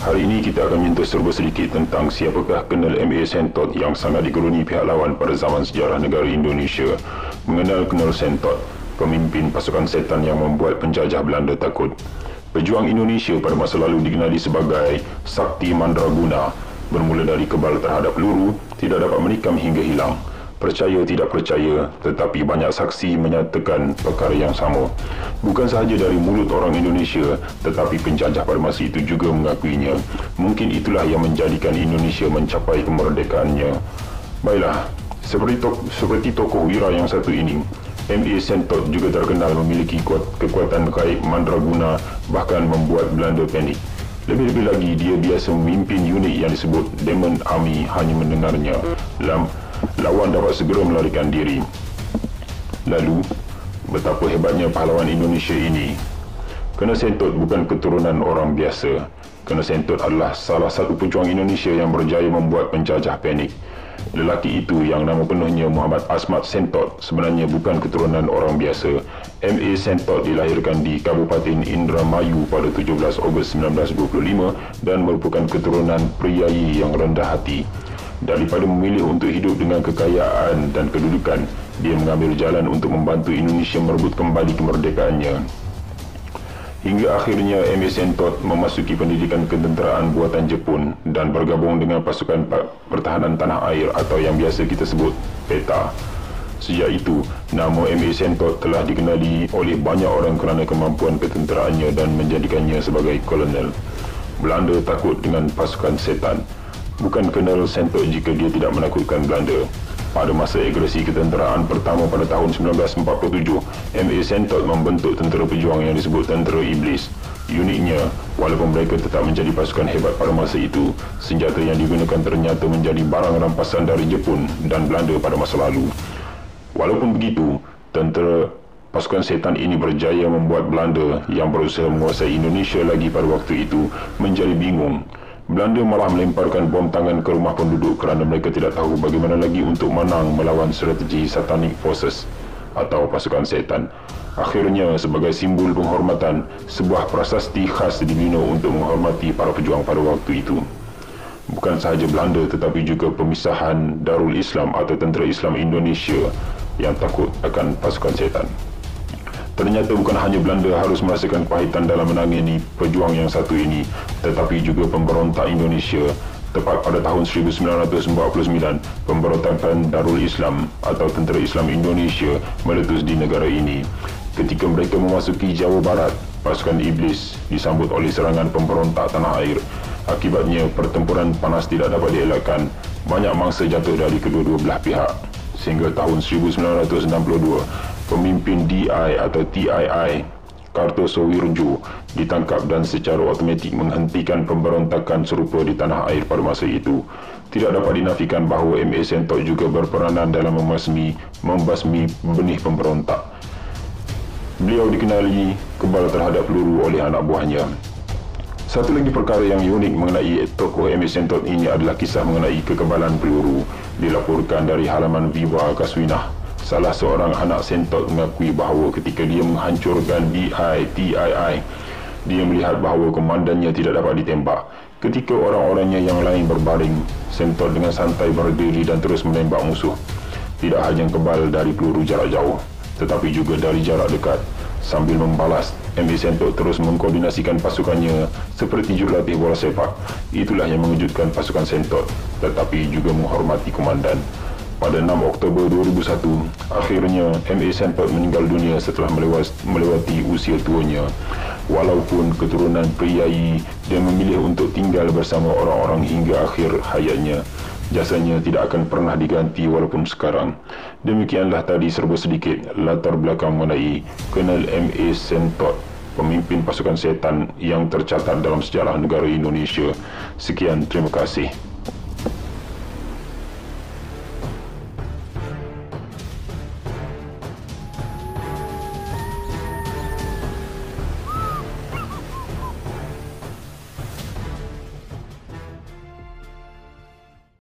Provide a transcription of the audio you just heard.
Hari ini kita akan menyentuh serba sedikit tentang siapakah Kolonel M.A. Sentot yang sangat digeruni pihak lawan pada zaman sejarah negara Indonesia. Mengenal Kolonel Sentot, pemimpin pasukan setan yang membuat penjajah Belanda takut. Pejuang Indonesia pada masa lalu dikenali sebagai Sakti Mandraguna. Bermula dari kebal terhadap peluru, tidak dapat menikam hingga hilang. Percaya tidak percaya, tetapi banyak saksi menyatakan perkara yang sama. Bukan sahaja dari mulut orang Indonesia, tetapi penjajah pada masa itu juga mengakuinya. Mungkin itulah yang menjadikan Indonesia mencapai kemerdekaannya. Baiklah, seperti tokoh wira yang satu ini, M.A. Sentot juga terkenal memiliki kekuatan gaib mandraguna, bahkan membuat Belanda panik. Lebih-lebih lagi, dia biasa memimpin unit yang disebut Demon Army. Hanya mendengarnya, lawan dapat segera melarikan diri. Lalu, betapa hebatnya pahlawan Indonesia ini. Kolonel Sentot bukan keturunan orang biasa. Kolonel Sentot adalah salah satu pejuang Indonesia yang berjaya membuat penjajah panik. Lelaki itu yang nama penuhnya Muhammad Asmat Sentot sebenarnya bukan keturunan orang biasa. M.A. Sentot dilahirkan di Kabupaten Indramayu pada 17 Ogos 1925 dan merupakan keturunan priai yang rendah hati. Daripada memilih untuk hidup dengan kekayaan dan kedudukan, dia mengambil jalan untuk membantu Indonesia merebut kembali kemerdekaannya. Hingga akhirnya M.A. Sentot memasuki pendidikan ketenteraan buatan Jepun dan bergabung dengan pasukan pertahanan tanah air atau yang biasa kita sebut PETA. Sejak itu, nama M.A. Sentot telah dikenali oleh banyak orang kerana kemampuan ketenteraannya dan menjadikannya sebagai kolonel. Belanda takut dengan pasukan setan. Bukan Kolonel Sentot jika dia tidak menakutkan Belanda. Pada masa agresi ketenteraan pertama pada tahun 1947, M.A. Sentot membentuk tentera pejuang yang disebut Tentera Iblis. Uniknya, walaupun mereka tetap menjadi pasukan hebat pada masa itu, senjata yang digunakan ternyata menjadi barang rampasan dari Jepun dan Belanda pada masa lalu. Walaupun begitu, tentera pasukan setan ini berjaya membuat Belanda yang berusaha menguasai Indonesia lagi pada waktu itu menjadi bingung. Belanda malah melemparkan bom tangan ke rumah penduduk kerana mereka tidak tahu bagaimana lagi untuk menang melawan strategi Satanic Forces atau pasukan setan. Akhirnya, sebagai simbol penghormatan, sebuah prasasti khas dibina untuk menghormati para pejuang pada waktu itu. Bukan sahaja Belanda tetapi juga pemisahan Darul Islam atau Tentera Islam Indonesia yang takut akan pasukan setan. Ternyata bukan hanya Belanda harus merasakan kepahitan dalam menangani pejuang yang satu ini, tetapi juga pemberontak Indonesia. Tepat pada tahun 1949, pemberontakan Darul Islam atau Tentera Islam Indonesia meletus di negara ini. Ketika mereka memasuki Jawa Barat, pasukan Iblis disambut oleh serangan pemberontak tanah air. Akibatnya, pertempuran panas tidak dapat dielakkan. Banyak mangsa jatuh dari kedua-dua belah pihak. Sehingga tahun 1962, pemimpin DI atau TII, Kartosoewirjo, ditangkap dan secara automatik menghentikan pemberontakan serupa di tanah air pada masa itu. Tidak dapat dinafikan bahawa M.A. Sentot juga berperanan dalam membasmi benih pemberontak. Beliau dikenali kebal terhadap peluru oleh anak buahnya. Satu lagi perkara yang unik mengenai tokoh M.A. Sentot ini adalah kisah mengenai kekebalan peluru. Dilaporkan dari halaman Viva Kaswinah. Salah seorang anak Sentot mengakui bahawa ketika dia menghancurkan TII, dia melihat bahawa komandannya tidak dapat ditembak. Ketika orang-orangnya yang lain berbaring, Sentot dengan santai berdiri dan terus menembak musuh. Tidak hanya kebal dari peluru jarak jauh, tetapi juga dari jarak dekat. Sambil membalas, M.A. Sentot terus mengkoordinasikan pasukannya seperti jurulatih bola sepak. Itulah yang mengejutkan pasukan Sentot, tetapi juga menghormati komandan. Pada 6 Oktober 2001, akhirnya M.A. Sentot meninggal dunia setelah melewati usia tuanya. Walaupun keturunan priai, dia memilih untuk tinggal bersama orang-orang hingga akhir hayatnya. Jasanya tidak akan pernah diganti walaupun sekarang. Demikianlah tadi serba sedikit latar belakang mengenai Kolonel M.A. Sentot, pemimpin pasukan setan yang tercatat dalam sejarah negara Indonesia. Sekian, terima kasih.